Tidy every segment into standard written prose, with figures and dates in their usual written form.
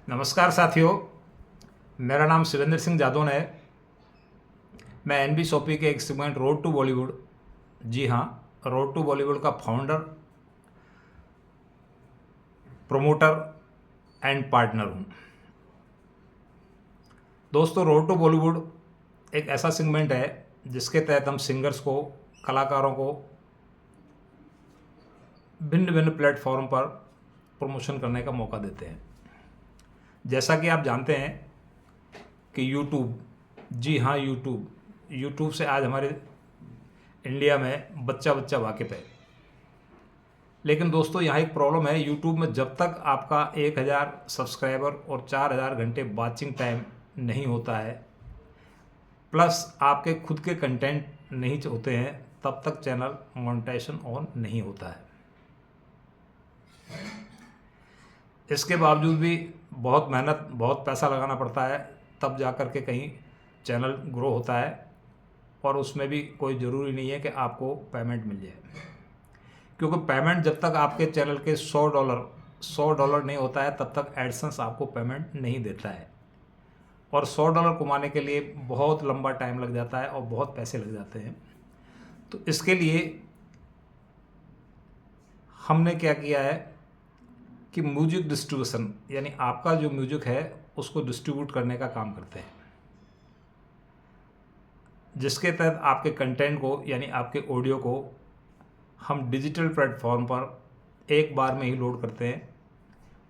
नमस्कार साथियों, मेरा नाम शिवेंद्र सिंह जादौन है। मैं एनबी शॉपी के एक सेगमेंट रोड टू बॉलीवुड, जी हाँ, रोड टू बॉलीवुड का फाउंडर, प्रोमोटर एंड पार्टनर हूँ। दोस्तों, रोड टू बॉलीवुड एक ऐसा सेगमेंट है जिसके तहत हम सिंगर्स को, कलाकारों को भिन्न भिन्न प्लेटफॉर्म पर प्रमोशन करने का मौका देते हैं। जैसा कि आप जानते हैं कि यूट्यूब, जी हाँ, यूट्यूब से आज हमारे इंडिया में बच्चा बच्चा वाकिफ़ है। लेकिन दोस्तों, यहाँ एक प्रॉब्लम है। यूट्यूब में जब तक आपका 1000 सब्सक्राइबर और 4000 घंटे वॉचिंग टाइम नहीं होता है, प्लस आपके खुद के कंटेंट नहीं होते हैं, तब तक चैनल मोनेटाइजेशन ऑन नहीं होता है। इसके बावजूद भी बहुत मेहनत, बहुत पैसा लगाना पड़ता है, तब जा कर के कहीं चैनल ग्रो होता है। और उसमें भी कोई ज़रूरी नहीं है कि आपको पेमेंट मिल जाए, क्योंकि पेमेंट जब तक आपके चैनल के $100 नहीं होता है, तब तक एडसेंस आपको पेमेंट नहीं देता है। और $100 कमाने के लिए बहुत लंबा टाइम लग जाता है और बहुत पैसे लग जाते हैं। तो इसके लिए हमने क्या किया है कि म्यूजिक डिस्ट्रीब्यूशन, यानी आपका जो म्यूजिक है उसको डिस्ट्रीब्यूट करने का काम करते हैं, जिसके तहत आपके कंटेंट को, यानी आपके ऑडियो को हम डिजिटल प्लेटफॉर्म पर एक बार में ही लोड करते हैं।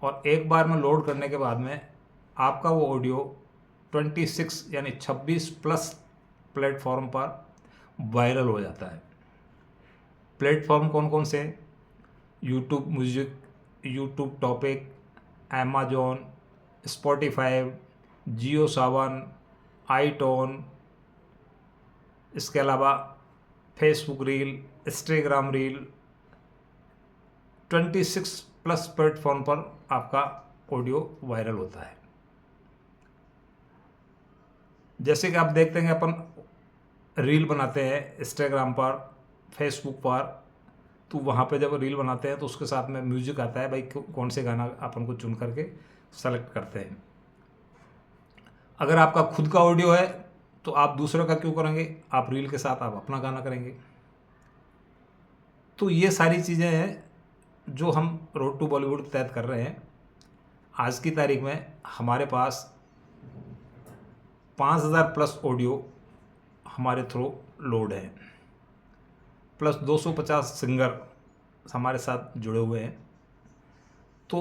और एक बार में लोड करने के बाद में आपका वो ऑडियो 26 यानी 26 प्लस प्लेटफॉर्म पर वायरल हो जाता है। प्लेटफॉर्म कौन कौन से? YouTube music, YouTube topic, Amazon, Spotify, Jio Saavn, iTunes, इसके अलावा Facebook reel, Instagram reel, 26 plus platform पर आपका ऑडियो वायरल होता है। जैसे कि आप देखते हैं, अपन रील बनाते हैं इंस्टाग्राम पर, फेसबुक पर, तो वहाँ पे जब रील बनाते हैं तो उसके साथ में म्यूजिक आता है। भाई कौन से गाना अपन को चुन करके सेलेक्ट करते हैं। अगर आपका खुद का ऑडियो है तो आप दूसरे का क्यों करेंगे, आप रील के साथ आप अपना गाना करेंगे। तो ये सारी चीज़ें हैं जो हम रोड टू बॉलीवुड के तहत कर रहे हैं। आज की तारीख में हमारे पास 5000 प्लस ऑडियो हमारे थ्रू लोड है, प्लस 250 सिंगर हमारे साथ जुड़े हुए हैं। तो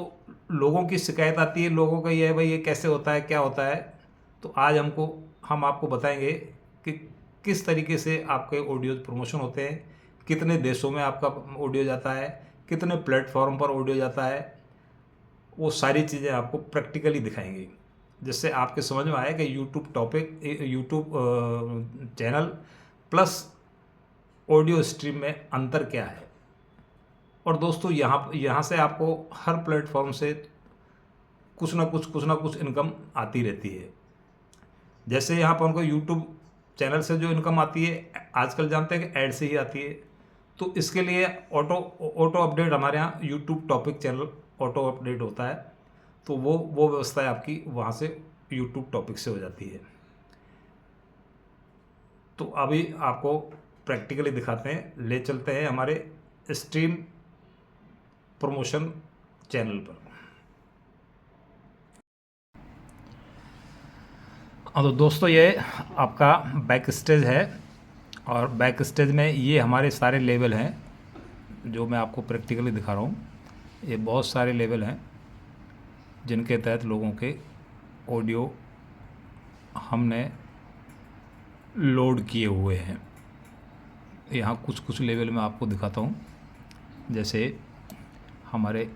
लोगों की शिकायत आती है, लोगों का ये है, भाई ये कैसे होता है, क्या होता है। तो आज हम आपको बताएंगे कि किस तरीके से आपके ऑडियो प्रमोशन होते हैं, कितने देशों में आपका ऑडियो जाता है, कितने प्लेटफॉर्म पर ऑडियो जाता है। वो सारी चीज़ें आपको प्रैक्टिकली दिखाएंगे, जिससे आपके समझ में आए कि YouTube topic, YouTube channel plus audio stream में अंतर क्या है। और दोस्तों, यहाँ से आपको हर प्लेटफॉर्म से कुछ ना कुछ इनकम आती रहती है। जैसे यहाँ पर उनको यूट्यूब चैनल से जो इनकम आती है, आजकल जानते हैं कि ऐड से ही आती है। तो इसके लिए ऑटो अपडेट हमारे यहाँ YouTube topic channel auto update होता है। तो वो व्यवस्था है आपकी, वहाँ से यूट्यूब टॉपिक से हो जाती है। तो अभी आपको प्रैक्टिकली दिखाते हैं, ले चलते हैं हमारे स्ट्रीम प्रमोशन चैनल पर। हाँ, तो दोस्तों, ये आपका बैक स्टेज है। और बैक स्टेज में ये हमारे सारे लेवल हैं जो मैं आपको प्रैक्टिकली दिखा रहा हूँ। ये बहुत सारे लेवल हैं जिनके तहत लोगों के ऑडियो हमने लोड किए हुए हैं। यहाँ कुछ कुछ लेवल में आपको दिखाता हूँ। जैसे हमारे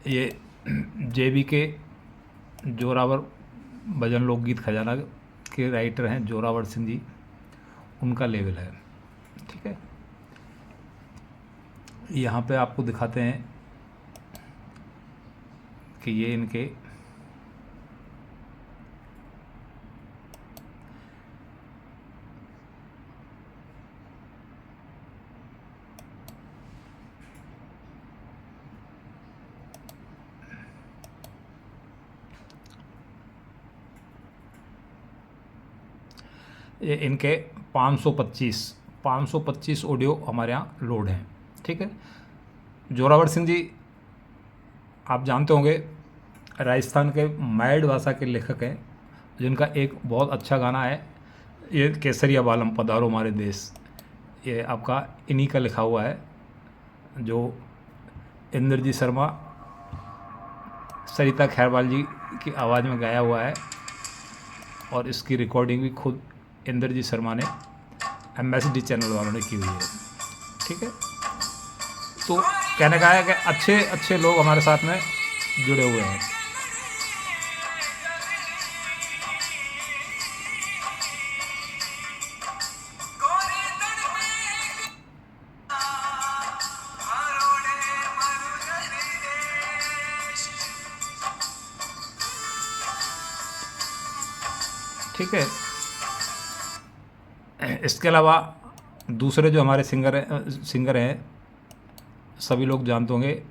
ये जेबी के जोरावर भजन लोकगीत खजाना के राइटर हैं जोरावर सिंह जी, उनका लेवल है। ठीक है, यहाँ पे आपको दिखाते हैं कि ये इनके ये इनके 525 ऑडियो हमारे यहाँ लोड हैं। ठीक है। जोरावर सिंह जी आप जानते होंगे, राजस्थान के मैड भाषा के लेखक हैं, जिनका एक बहुत अच्छा गाना है ये केसरिया बालम पधारो हमारे देश। ये आपका इन्हीं का लिखा हुआ है, जो इंद्रजीत शर्मा, सरिता खैरवाल जी की आवाज़ में गाया हुआ है, और इसकी रिकॉर्डिंग भी खुद इंद्रजीत शर्मा ने एमएसडी चैनल वालों ने की हुई है। ठीक है। तो कहने का है कि अच्छे अच्छे लोग हमारे साथ में जुड़े हुए हैं। ठीक है। इसके अलावा दूसरे जो हमारे सिंगर हैं सभी लोग जानते होंगे,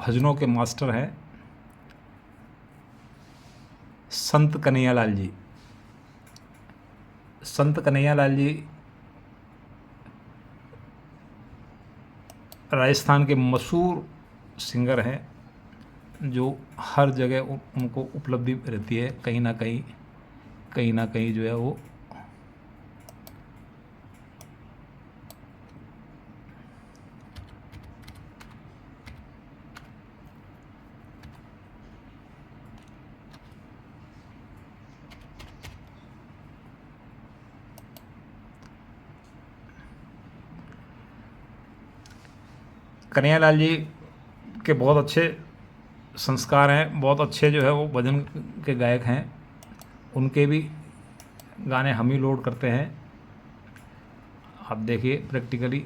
भजनों के मास्टर हैं संत कन्हैयालाल जी। संत कन्हैयालाल जी राजस्थान के मशहूर सिंगर हैं, जो हर जगह उनको उपलब्धि रहती है, कहीं ना कहीं जो है वो कन्हैयालाल जी के बहुत अच्छे संस्कार हैं, बहुत अच्छे जो है वो भजन के गायक हैं। उनके भी गाने हम ही लोड करते हैं। आप देखिए प्रैक्टिकली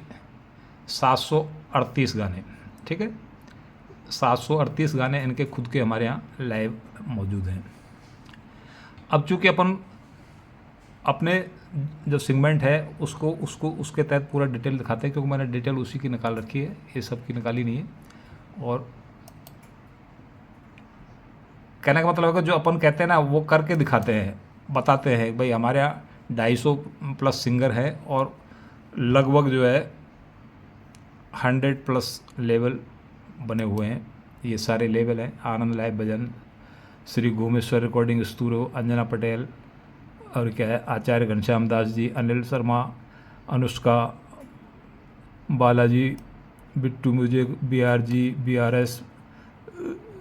738 गाने। ठीक है। 738 गाने इनके खुद के हमारे यहाँ लाइव मौजूद हैं। अब चूँकि अपन अपने जो सेगमेंट है उसके तहत पूरा डिटेल दिखाते हैं, क्योंकि मैंने डिटेल उसी की निकाल रखी है, ये सब की निकाली नहीं है। और कहने का मतलब है कि जो अपन कहते हैं ना वो करके दिखाते हैं, बताते हैं भाई हमारे यहाँ 250 प्लस सिंगर है, और लगभग जो है 100 प्लस लेवल बने हुए हैं। ये सारे लेवल हैं: Anand live bhajan, Shri Ghumeshwar recording studio, Anjana Patel, और क्या है Acharya Ghanshyam Das ji, Anil Sharma, Anushka, Balaji, Bittu music, BRG, BRS,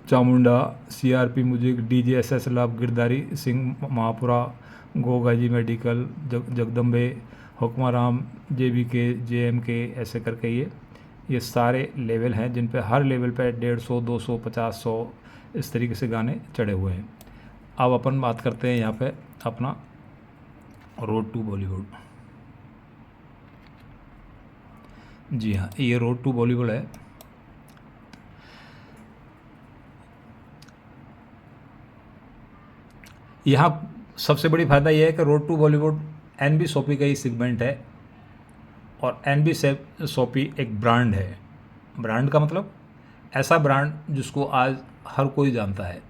Chamunda, CRP music, DJ SS Labh, Girdhari Singh Mahapura, Goga ji medical, Jagdambe, Hukmaram, JBK, JMK, ऐसे करके ये सारे लेवल हैं, जिन पे हर लेवल पे 150, 200, 50, 100 इस तरीके से गाने चढ़े हुए हैं। अब अपन बात करते हैं यहाँ पे अपना रोड टू बॉलीवुड। जी हाँ, ये रोड टू बॉलीवुड है। यहाँ सबसे बड़ी फ़ायदा ये है कि रोड टू बॉलीवुड NB सोपी का ही सेगमेंट है, और NB सोपी एक ब्रांड है। ब्रांड का मतलब ऐसा ब्रांड जिसको आज हर कोई जानता है।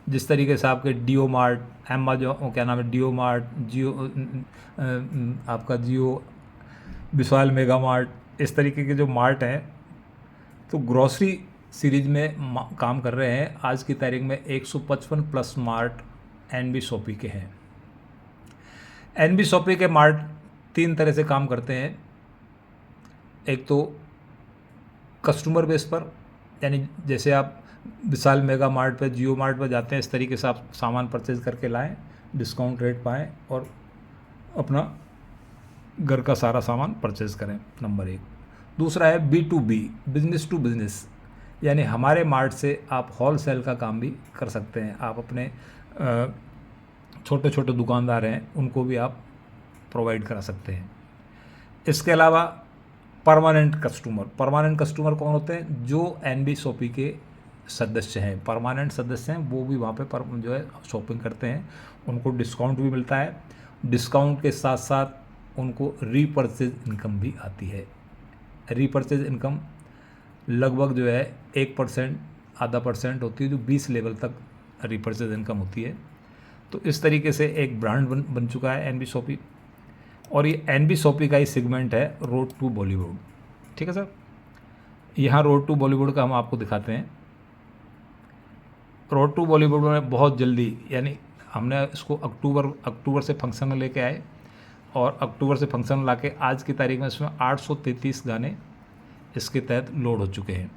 जिस तरीके से आपके DO मार्ट, अमेजॉन, क्या नाम है, DO मार्ट, जियो, आपका जियो, विशाल मेगा मार्ट, इस तरीके के जो मार्ट हैं, तो ग्रॉसरी सीरीज में काम कर रहे हैं। आज की तारीख में 155 प्लस मार्ट NB सोपी के हैं। NB सोपी के मार्ट 3 तरह से काम करते हैं। एक तो कस्टमर बेस पर, यानी जैसे आप विशाल मेगा मार्ट पे, जियो मार्ट पे जाते हैं, इस तरीके से आप सामान परचेज करके लाएं, डिस्काउंट रेट पाएँ और अपना घर का सारा सामान परचेज करें, नंबर 1। दूसरा है B2B, बिजनेस टू बिजनेस, यानी हमारे मार्ट से आप होल सेल का काम भी कर सकते हैं। आप अपने छोटे छोटे दुकानदार हैं, उनको भी आप प्रोवाइड करा सकते हैं। इसके अलावा परमानेंट कस्टमर कौन होते हैं? जो NB सोपी के सदस्य हैं, परमानेंट सदस्य हैं, वो भी वहाँ पे जो है शॉपिंग करते हैं। उनको डिस्काउंट भी मिलता है। डिस्काउंट के साथ साथ उनको रीपर्चेज इनकम भी आती है। रीपर्चेज इनकम लगभग जो है 1%, आधा % होती है, जो 20 लेवल तक रीपर्चेज इनकम होती है। तो इस तरीके से एक ब्रांड बन चुका है NB सोपी। और ये एनबी शॉपी का ही सेगमेंट है रोड टू बॉलीवुड। ठीक है सर, यहाँ रोड टू बॉलीवुड का हम आपको दिखाते हैं। रोड टू बॉलीवुड में बहुत जल्दी, यानी हमने इसको अक्टूबर से फंक्शन में लेके आए, और अक्टूबर से फंक्शन ला के आज की तारीख में इसमें 833 गाने इसके तहत लोड हो चुके हैं।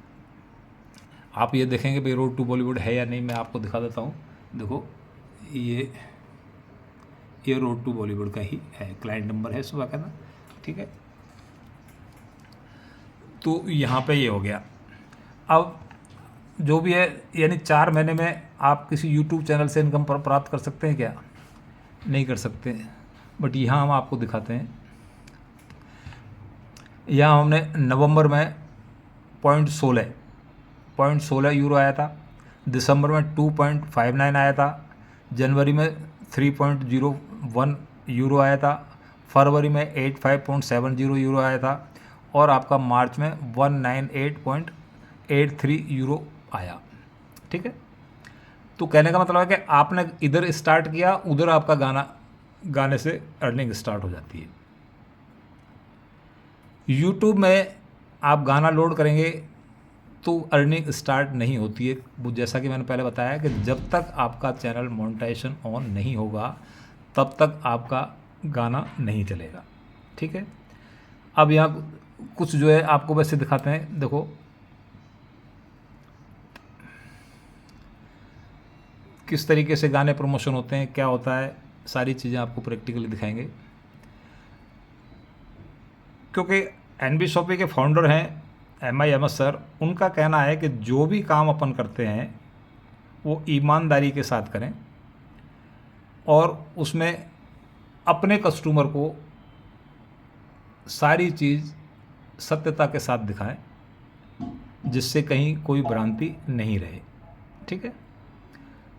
आप ये देखेंगे भाई रोड टू बॉलीवुड है या नहीं, मैं आपको दिखा देता हूँ। देखो ये रोड टू बॉलीवुड का ही है, क्लाइंट नंबर है सुबह का ना। ठीक है, तो यहाँ पे ये हो गया। अब जो भी है, यानी 4 महीने में आप किसी यूट्यूब चैनल से इनकम प्राप्त कर सकते हैं क्या? नहीं कर सकते, बट यहाँ हम आपको दिखाते हैं। यहाँ हमने नवंबर में पॉइंट 16 यूरो आया था, दिसंबर में 2.59 आया था, जनवरी में 3.01 यूरो आया था, फरवरी में 85.70 यूरो आया था, और आपका मार्च में 198.83 यूरो आया। ठीक है, तो कहने का मतलब है कि आपने इधर स्टार्ट किया, उधर आपका गाने से अर्निंग स्टार्ट हो जाती है। यूट्यूब में आप गाना लोड करेंगे तो अर्निंग स्टार्ट नहीं होती है, वो जैसा कि मैंने पहले बताया कि जब तक आपका चैनल मोनेटाइजेशन ऑन नहीं होगा तब तक आपका गाना नहीं चलेगा। ठीक है, अब यहाँ कुछ जो है आपको वैसे दिखाते हैं। देखो किस तरीके से गाने प्रमोशन होते हैं, क्या होता है, सारी चीज़ें आपको प्रैक्टिकली दिखाएंगे। क्योंकि एनबी शॉपी के फाउंडर हैं MIMS सर, उनका कहना है कि जो भी काम अपन करते हैं वो ईमानदारी के साथ करें और उसमें अपने कस्टमर को सारी चीज़ सत्यता के साथ दिखाएं, जिससे कहीं कोई भ्रांति नहीं रहे। ठीक है,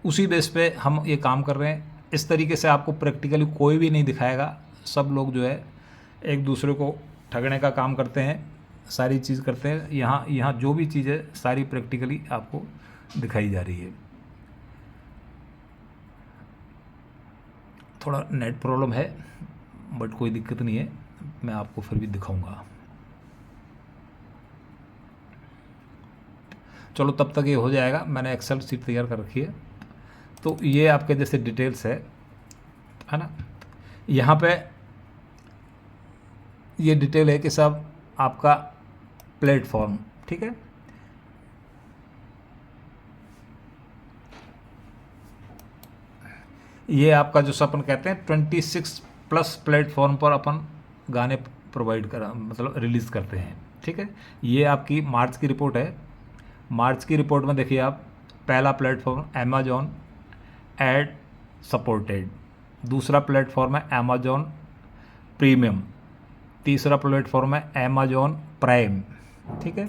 उसी बेस पे हम ये काम कर रहे हैं। इस तरीके से आपको प्रैक्टिकली कोई भी नहीं दिखाएगा, सब लोग जो है एक दूसरे को ठगने का काम करते हैं, सारी चीज़ करते हैं। यहाँ जो भी चीज़ है सारी प्रैक्टिकली आपको दिखाई जा रही है। थोड़ा नेट प्रॉब्लम है बट कोई दिक्कत नहीं है, मैं आपको फिर भी दिखाऊंगा। चलो तब तक ये हो जाएगा, मैंने एक्सेल शीट तैयार कर रखी है। तो ये आपके जैसे डिटेल्स है ना, यहाँ पे ये डिटेल है कि सब आपका प्लेटफॉर्म। ठीक है, ये आपका जो अपन कहते हैं 26+ प्लेटफॉर्म पर अपन गाने प्रोवाइड मतलब रिलीज़ करते हैं। ठीक है, ये आपकी मार्च की रिपोर्ट है। मार्च की रिपोर्ट में देखिए आप, पहला प्लेटफॉर्म अमेजॉन एड सपोर्टेड, दूसरा प्लेटफॉर्म है अमेजॉन प्रीमियम, तीसरा प्लेटफॉर्म है अमेजॉन प्राइम। ठीक है,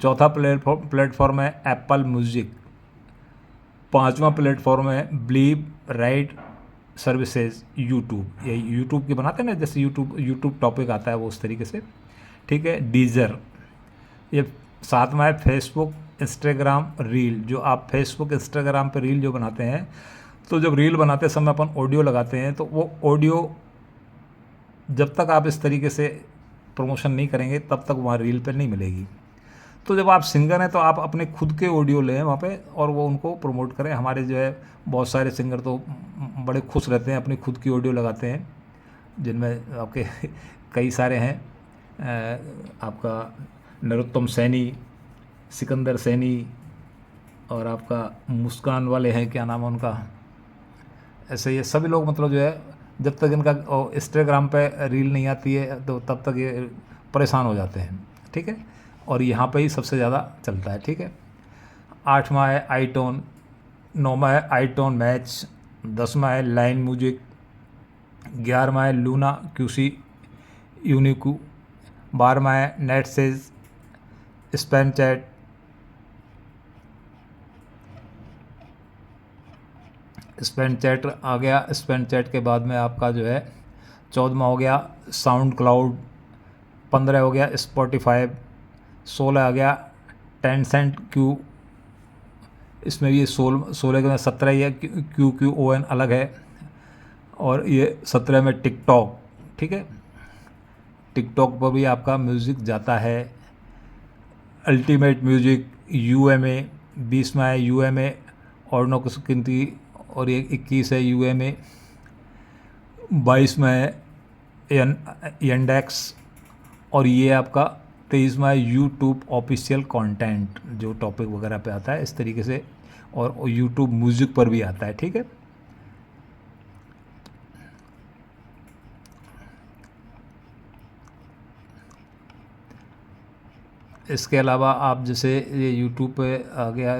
चौथा प्लेटफॉर्म है एप्पल म्यूजिक, पांचवा प्लेटफॉर्म है बिलीव राइट सर्विसेज यूट्यूब, ये यूट्यूब के बनाते हैं ना, जैसे यूट्यूब टॉपिक आता है वो उस तरीके से। ठीक है, डीजर, ये सातवां है फेसबुक इंस्टाग्राम रील, जो आप फेसबुक इंस्टाग्राम पे रील जो बनाते हैं, तो जब रील बनाते समय अपन ऑडियो लगाते हैं तो वो ऑडियो जब तक आप इस तरीके से प्रमोशन नहीं करेंगे तब तक वहाँ रील पे नहीं मिलेगी। तो जब आप सिंगर हैं तो आप अपने खुद के ऑडियो लें वहाँ पे और वो उनको प्रमोट करें। हमारे जो है बहुत सारे सिंगर तो बड़े खुश रहते हैं, अपनी खुद की ऑडियो लगाते हैं, जिनमें आपके कई सारे हैं, आपका नरोत्तम सैनी, सिकंदर सैनी, और आपका मुस्कान वाले हैं, क्या नाम है उनका, ऐसे ये सभी लोग मतलब जो है जब तक इनका इंस्टाग्राम पे रील नहीं आती है तो तब तक ये परेशान हो जाते हैं। ठीक है, और यहाँ पे ही सबसे ज़्यादा चलता है। ठीक है, 8वां है आईटोन, 9वां है आईटोन मैच, 10वां है लाइन म्यूजिक, 11वां है लूना QC यूनिकू, 12वां है नेटसेज स्पैम चैट, स्पेंड चैट आ गया। स्पेंड चैट के बाद में आपका जो है 14वां हो गया साउंड क्लाउड, 15 हो गया स्पॉटिफाई, 16 आ गया टेंसेंट क्यू, इसमें भी 16 के में 17 ही है, QQON अलग है, और ये 17 में टिकटॉक, ठीक है। टिकटॉक पर भी आपका म्यूज़िक जाता है। अल्टीमेट म्यूजिक, यूएमए 20 में है, यूएमए और 9 गिनती और ये 21 है, यूएमए 22 में है, यंडेक्स, और ये आपका 23 में है यूट्यूब ऑफिशियल कंटेंट, जो टॉपिक वगैरह पे आता है इस तरीके से, और यूट्यूब म्यूजिक पर भी आता है, ठीक है। इसके अलावा आप जैसे ये यूट्यूब पे आ गया,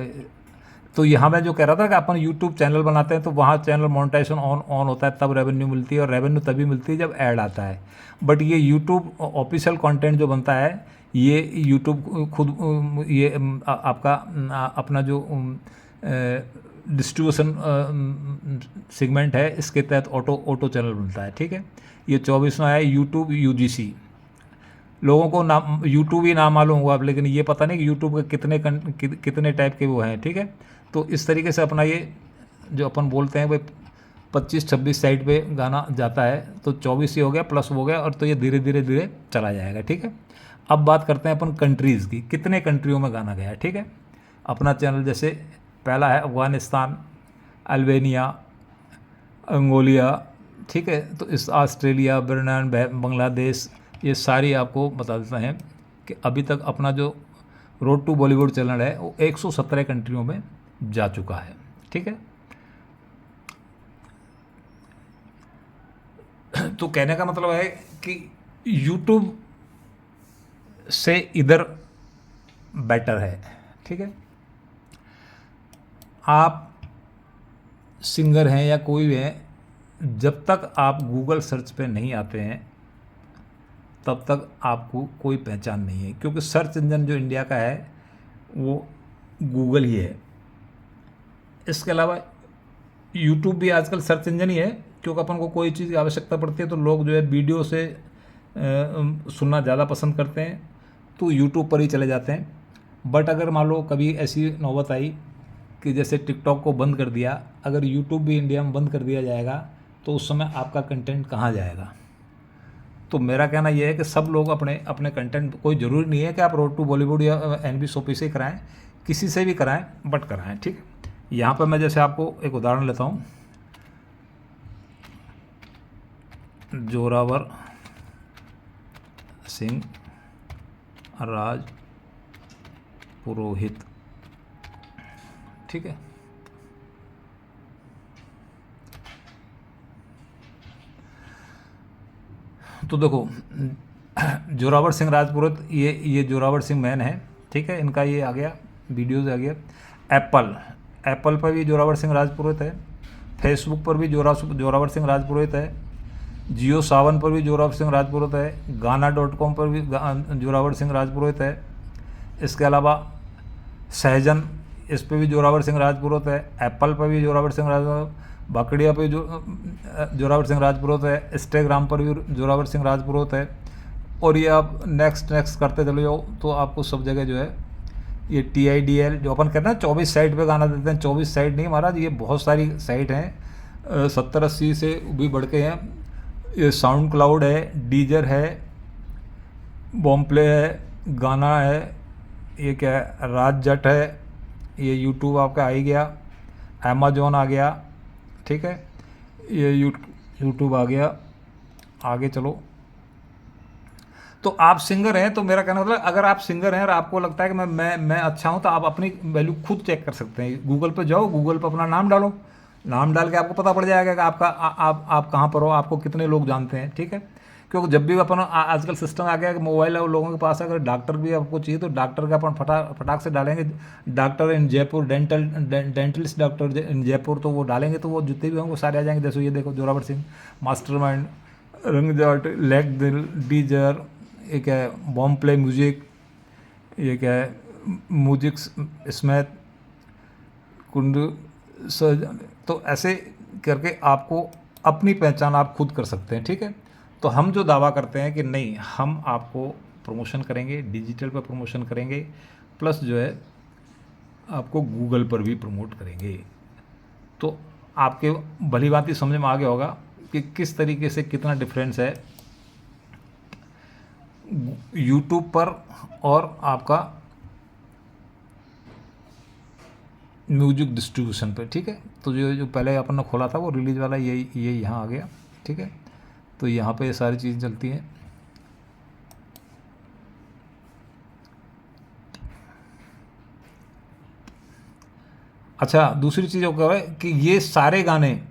तो यहाँ मैं जो कह रहा था कि अपन यूट्यूब चैनल बनाते हैं तो वहाँ चैनल मोनेटाइजेशन ऑन होता है, तब रेवेन्यू मिलती है, और रेवेन्यू तभी मिलती है जब ऐड आता है। बट ये यूट्यूब ऑफिशियल कंटेंट जो बनता है, ये यूट्यूब खुद ये आपका अपना जो डिस्ट्रीब्यूशन सेगमेंट है, इसके तहत ऑटो चैनल बनता है, ठीक है। ये 24वां है, यूट्यूब यूजीसी। लोगों को नाम यूट्यूब ही नाम मालूम हुआ, लेकिन ये पता नहीं कि यूट्यूब के कितने टाइप के वो हैं, ठीक है। तो इस तरीके से अपना ये जो अपन बोलते हैं भाई 25-26 साइड पे गाना जाता है, तो 24 ही हो गया प्लस हो गया, और तो ये धीरे धीरे धीरे चला जाएगा, ठीक है। अब बात करते हैं अपन कंट्रीज़ की, कितने कंट्रियों में गाना गया है, ठीक है। अपना चैनल जैसे पहला है अफ़गानिस्तान, अल्बानिया, अंगोलिया, ठीक है। तो इस ऑस्ट्रेलिया, ब्रिटेन, बांग्लादेश, ये सारी आपको बता देते हैं कि अभी तक अपना जो रोड टू बॉलीवुड चैनल है वो 117 कंट्रियों में जा चुका है, ठीक है। तो कहने का मतलब है कि YouTube से इधर बेटर है, ठीक है। आप सिंगर हैं या कोई भी हैं, जब तक आप गूगल सर्च पे नहीं आते हैं तब तक आपको कोई पहचान नहीं है, क्योंकि सर्च इंजन जो इंडिया का है वो गूगल ही है। इसके अलावा यूट्यूब भी आजकल सर्च इंजन ही है, क्योंकि अपन को कोई चीज़ की आवश्यकता पड़ती है तो लोग जो है वीडियो से सुनना ज़्यादा पसंद करते हैं, तो यूट्यूब पर ही चले जाते हैं। बट अगर मान लो कभी ऐसी नौबत आई कि जैसे टिकटॉक को बंद कर दिया, अगर यूट्यूब भी इंडिया में बंद कर दिया जाएगा तो उस समय आपका कंटेंट कहाँ जाएगा। तो मेरा कहना यह है कि सब लोग अपने अपने कंटेंट, कोई ज़रूरी नहीं है कि आप रोड टू बॉलीवुड या एनबी शोपी से कराएं, किसी से भी कराएं, बट कराएं, ठीक है। यहाँ पर मैं जैसे आपको एक उदाहरण लेता हूँ, जोरावर सिंह राज पुरोहित, ठीक है। तो देखो जोरावर सिंह राजपुरोहित, ये जोरावर सिंह मैन है, ठीक है। इनका ये आ गया, वीडियोज़ आ गया। एप्पल पर भी जोरावर सिंह राजपुरोहित है, फेसबुक पर भी जोरावर सिंह राजपुरोहित है, जियो सावन पर भी जोरावर सिंह राजपुरोहित है, गाना.com पर भी जोरावर सिंह राजपुरोहित है। इसके अलावा सहजन, इस पर भी जोरावर सिंह राजपुरोहित है। एप्पल पर भी जोरावर सिंह राजपुरोहित, बाकड़िया पे जोरावर सिंह राजपुरोहित है। इंस्टाग्राम पर भी जोरावर सिंह राजपुरोहित है। और ये आप नेक्स्ट करते चले जाओ तो आपको सब जगह जो है ये TIDL जो अपन कहते हैं 24 साइट पे गाना देते हैं, 24 साइट नहीं महाराज, ये बहुत सारी साइट हैं, 70-80 से भी बढ़ के हैं। ये साउंड क्लाउड है, डीजर है, बॉम्प्ले है, गाना है, ये क्या है, राज जट है, ये यूट्यूब आपका आ ही गया, अमेजोन आ गया, ठीक है। ये यूट्यूब आ गया, आगे चलो। तो आप सिंगर हैं, तो मेरा कहना मतलब अगर आप सिंगर हैं और आपको लगता है कि मैं अच्छा हूं, तो आप अपनी वैल्यू खुद चेक कर सकते हैं। गूगल पे जाओ, गूगल पे अपना नाम डालो, नाम डाल के आपको पता पड़ जाएगा कि आपका आप कहाँ पर हो, आपको कितने लोग जानते हैं, ठीक है। क्योंकि जब भी अपन आजकल सिस्टम आ गया कि मोबाइल है लोगों के पास, अगर डॉक्टर भी आपको चाहिए तो डॉक्टर का अपन फटाक से डालेंगे, डॉक्टर इन जयपुर, डेंटलिस्ट डॉक्टर इन जयपुर, तो वो डालेंगे तो वो जितने भी होंगे वो सारे आ जाएंगे। जैसे ये देखो जोरावर सिंह, मास्टरमाइंड, रंग जाट, लेग दिल, डीजर, ये क्या है, बॉम्ब प्ले म्यूजिक, ये क्या है, म्यूजिक स्मैथ, कुंड सर। तो ऐसे करके आपको अपनी पहचान आप खुद कर सकते हैं, ठीक है। तो हम जो दावा करते हैं कि नहीं, हम आपको प्रमोशन करेंगे, डिजिटल पर प्रमोशन करेंगे, प्लस जो है आपको गूगल पर भी प्रमोट करेंगे। तो आपके भली भांति समझ में आ गया होगा कि किस तरीके से कितना डिफरेंस है यूट्यूब पर और आपका म्यूजिक डिस्ट्रीब्यूशन पे, ठीक है। तो जो पहले अपन ने खोला था वो रिलीज वाला ये यहाँ आ गया, ठीक है। तो यहाँ पे ये सारी चीज़ें चलती हैं। अच्छा, दूसरी चीज़ क्या है कि ये सारे गाने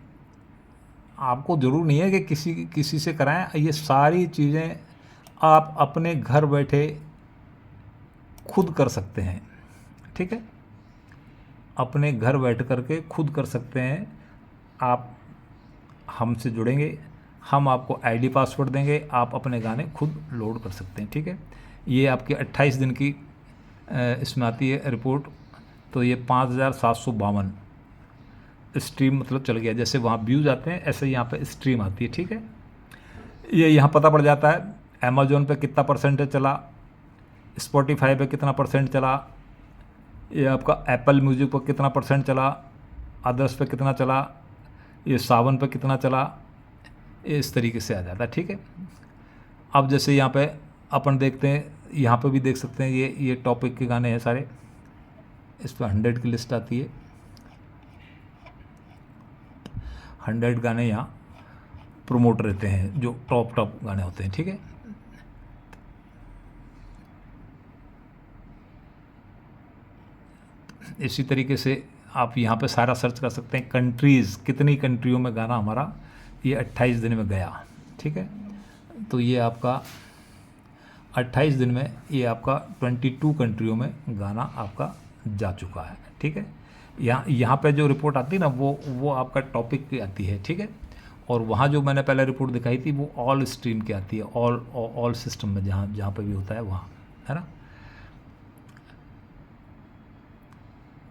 आपको ज़रूर नहीं है कि किसी से कराएं। ये सारी चीज़ें आप अपने घर बैठे खुद कर सकते हैं, ठीक है। अपने घर बैठ कर के खुद कर सकते हैं। आप हमसे जुड़ेंगे, हम आपको आईडी पासवर्ड देंगे, आप अपने गाने खुद लोड कर सकते हैं, ठीक है। ये आपकी 28 दिन की इसमें आती है रिपोर्ट। तो ये 5752 स्ट्रीम मतलब चल गया। जैसे वहाँ व्यूज़ आते हैं ऐसे यहाँ पे स्ट्रीम आती है, ठीक है। ये यहाँ पता पड़ जाता है अमेज़ॉन पे कितना परसेंटेज चला, स्पॉटिफाई पे कितना परसेंट चला, ये आपका एप्पल म्यूज़िक पर कितना परसेंट चला, अदर्स पे कितना चला, ये सावन पे कितना चला, ये इस तरीके से आ जाता है, ठीक है। अब जैसे यहाँ पे अपन देखते हैं, यहाँ पे भी देख सकते हैं ये टॉपिक के गाने हैं सारे। इस पर 100 की लिस्ट आती है। 100 गाने यहाँ प्रमोट रहते हैं जो टॉप गाने होते हैं, ठीक है। इसी तरीके से आप यहाँ पे सारा सर्च कर सकते हैं कंट्रीज़, कितनी कंट्रियों में गाना हमारा ये 28 दिन में गया, ठीक है। तो ये आपका 28 दिन में ये आपका 22 कंट्रियों में गाना आपका जा चुका है, ठीक है। यहाँ पे जो रिपोर्ट आती है ना वो आपका टॉपिक की आती है, ठीक है। और वहाँ जो मैंने पहले रिपोर्ट दिखाई थी वो ऑल स्ट्रीम की आती है, ऑल सिस्टम में जहाँ पे भी होता है वहाँ, है ना।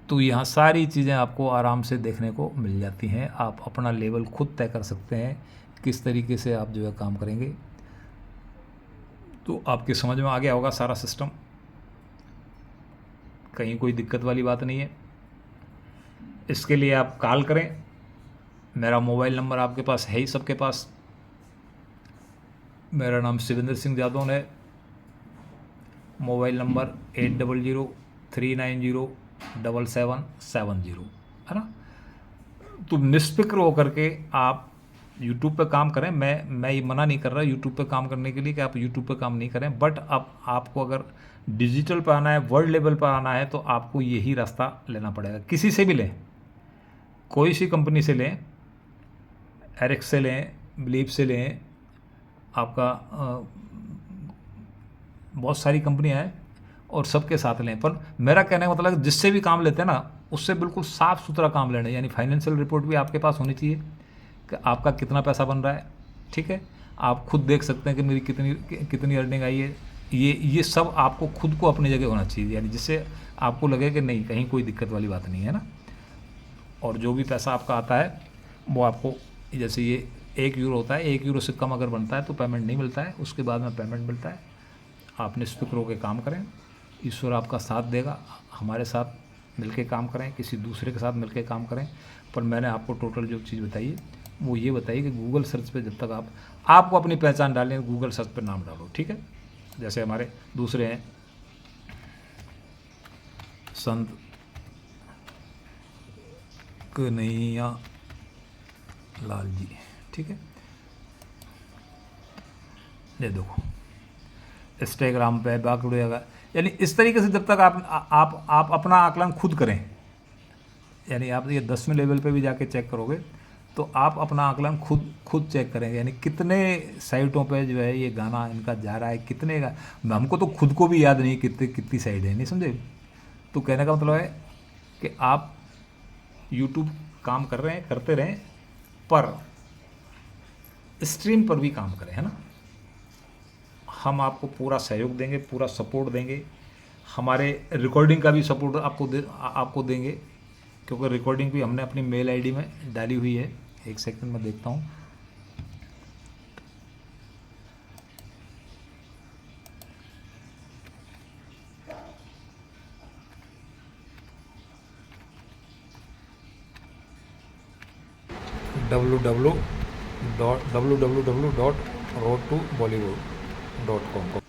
तो यहाँ सारी चीज़ें आपको आराम से देखने को मिल जाती हैं। आप अपना लेवल खुद तय कर सकते हैं किस तरीके से आप जो है काम करेंगे। तो आपके समझ में आ गया होगा सारा सिस्टम, कहीं कोई दिक्कत वाली बात नहीं है। इसके लिए आप कॉल करें, मेरा मोबाइल नंबर आपके पास है ही, सबके पास। मेरा नाम शिवेंद्र सिंह जादौन है। मोबाइल नंबर 8003907770, है ना। तो निष्फिक्र होकर के आप यूट्यूब पे काम करें। मैं ये मना नहीं कर रहा यूट्यूब पे काम करने के लिए कि आप यूट्यूब पे काम नहीं करें, बट अब आपको अगर डिजिटल पे आना है, वर्ल्ड लेवल पर आना है, तो आपको यही रास्ता लेना पड़ेगा। किसी से भी लें, कोई सी कंपनी से लें, एरिक्स से लें, बिलीव से लें, आपका बहुत सारी कंपनियां हैं और सबके साथ लें। पर मेरा कहने का मतलब जिससे भी काम लेते हैं ना, उससे बिल्कुल साफ़ सुथरा काम लेना है। यानी फाइनेंशियल रिपोर्ट भी आपके पास होनी चाहिए कि आपका कितना पैसा बन रहा है, ठीक है। आप खुद देख सकते हैं कि मेरी कितनी अर्निंग आई है। ये सब आपको खुद को अपनी जगह होना चाहिए, यानी जिससे आपको लगे कि नहीं, कहीं कोई दिक्कत वाली बात नहीं है ना। और जो भी पैसा आपका आता है वो आपको, जैसे ये 1 यूरो होता है, 1 यूरो से कम अगर बनता है तो पेमेंट नहीं मिलता है, उसके बाद में पेमेंट मिलता है। आप निष्फिक्र होकर काम करें, ईश्वर आपका साथ देगा। हमारे साथ मिलके काम करें, किसी दूसरे के साथ मिलके काम करें। पर मैंने आपको टोटल जो चीज़ बताई है वो ये बताइए कि गूगल सर्च पे जब तक आपको अपनी पहचान डालें, गूगल सर्च पे नाम डालो, ठीक है। जैसे हमारे दूसरे हैं संत कन्हैया लाल जी, ठीक है। ये देखो इंस्टाग्राम पे बाकी, यानी इस तरीके से जब तक आप अपना आकलन खुद करें, यानी आप ये 10वें लेवल पे भी जाके चेक करोगे तो आप अपना आकलन खुद चेक करेंगे। यानी कितने साइटों पे जो है ये गाना इनका जा रहा है, कितने का, हमको तो खुद को भी याद नहीं कितनी साइट है, नहीं समझे। तो कहने का मतलब है कि आप यूट्यूब काम करते रहें, पर स्ट्रीम पर भी काम करें, है ना। हम आपको पूरा सहयोग देंगे, पूरा सपोर्ट देंगे। हमारे रिकॉर्डिंग का भी सपोर्ट आपको देंगे, क्योंकि रिकॉर्डिंग भी हमने अपनी मेल आईडी में डाली हुई है। एक सेकंड में देखता हूँ। www.roadtobollywood.com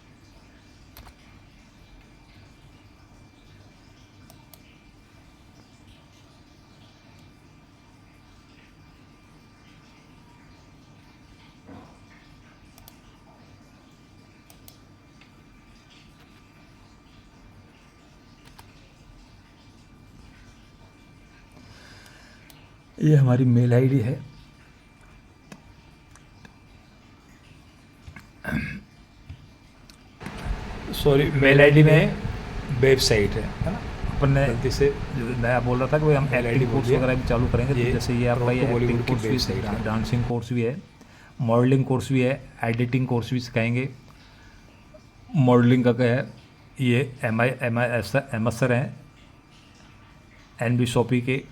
ये हमारी मेल आईडी है। सॉरी, मेल आईडी में वेबसाइट है ना। अपन ने गलती से नया बोल रहा था कि भाई हम एक्टिंग कोर्स वगैरह भी चालू करेंगे। तो जैसे ये आपका ये एक्टिंग कोर्स भी है, डांसिंग कोर्स भी है, मॉडलिंग कोर्स भी है, एडिटिंग कोर्स भी सिखाएंगे। मॉडलिंग का क्या है, ये एम एस सर हैं, NB शॉपी के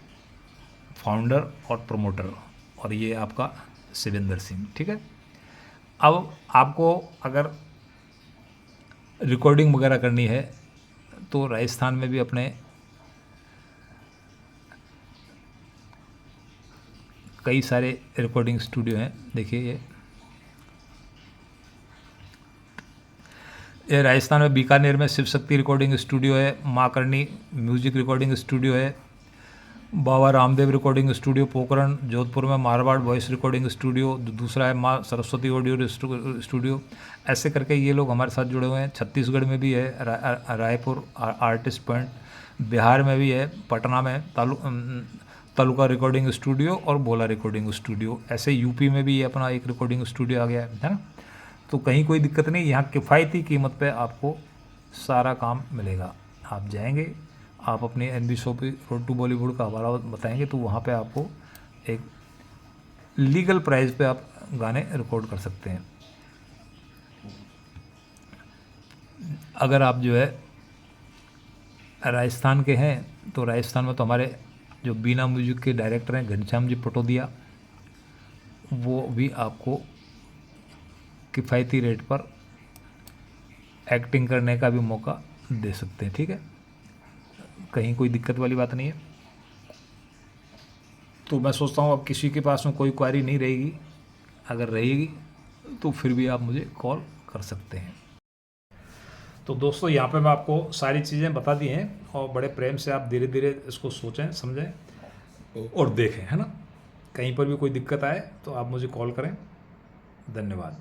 फाउंडर और प्रमोटर, और ये आपका शिवेंद्र सिंह, ठीक है। अब आपको अगर रिकॉर्डिंग वगैरह करनी है तो राजस्थान में भी अपने कई सारे रिकॉर्डिंग स्टूडियो हैं। देखिए ये राजस्थान में बीकानेर में शिव शक्ति रिकॉर्डिंग स्टूडियो है, माँ करणी म्यूजिक रिकॉर्डिंग स्टूडियो है, बाबा रामदेव रिकॉर्डिंग स्टूडियो पोखरण, जोधपुर में मारवाड़ वॉइस रिकॉर्डिंग स्टूडियो, दूसरा है माँ सरस्वती ऑडियो स्टूडियो। ऐसे करके ये लोग हमारे साथ जुड़े हुए हैं। छत्तीसगढ़ में भी है, रायपुर आर्टिस्ट पॉइंट, बिहार में भी है, पटना में तालुका रिकॉर्डिंग स्टूडियो और बोला रिकॉर्डिंग स्टूडियो। ऐसे यूपी में भी अपना एक रिकॉर्डिंग स्टूडियो आ गया है ना। तो कहीं कोई दिक्कत नहीं, यहाँ किफ़ायती कीमत पे आपको सारा काम मिलेगा। आप जाएंगे, आप अपनी NB shoppy road to Bollywood का हवाला बताएंगे तो वहाँ पे आपको एक लीगल प्राइस पे आप गाने रिकॉर्ड कर सकते हैं। अगर आप जो है राजस्थान के हैं तो राजस्थान में तो हमारे जो बीना म्यूजिक के डायरेक्टर हैं घनश्याम जी पटोदिया, वो भी आपको किफ़ायती रेट पर एक्टिंग करने का भी मौका दे सकते हैं, ठीक है। कहीं कोई दिक्कत वाली बात नहीं है। तो मैं सोचता हूँ अब किसी के पास में कोई क्वारी नहीं रहेगी। अगर रहेगी तो फिर भी आप मुझे कॉल कर सकते हैं। तो दोस्तों, यहाँ पे मैं आपको सारी चीज़ें बता दी हैं और बड़े प्रेम से आप धीरे धीरे इसको सोचें, समझें और देखें, है ना। कहीं पर भी कोई दिक्कत आए तो आप मुझे कॉल करें। धन्यवाद।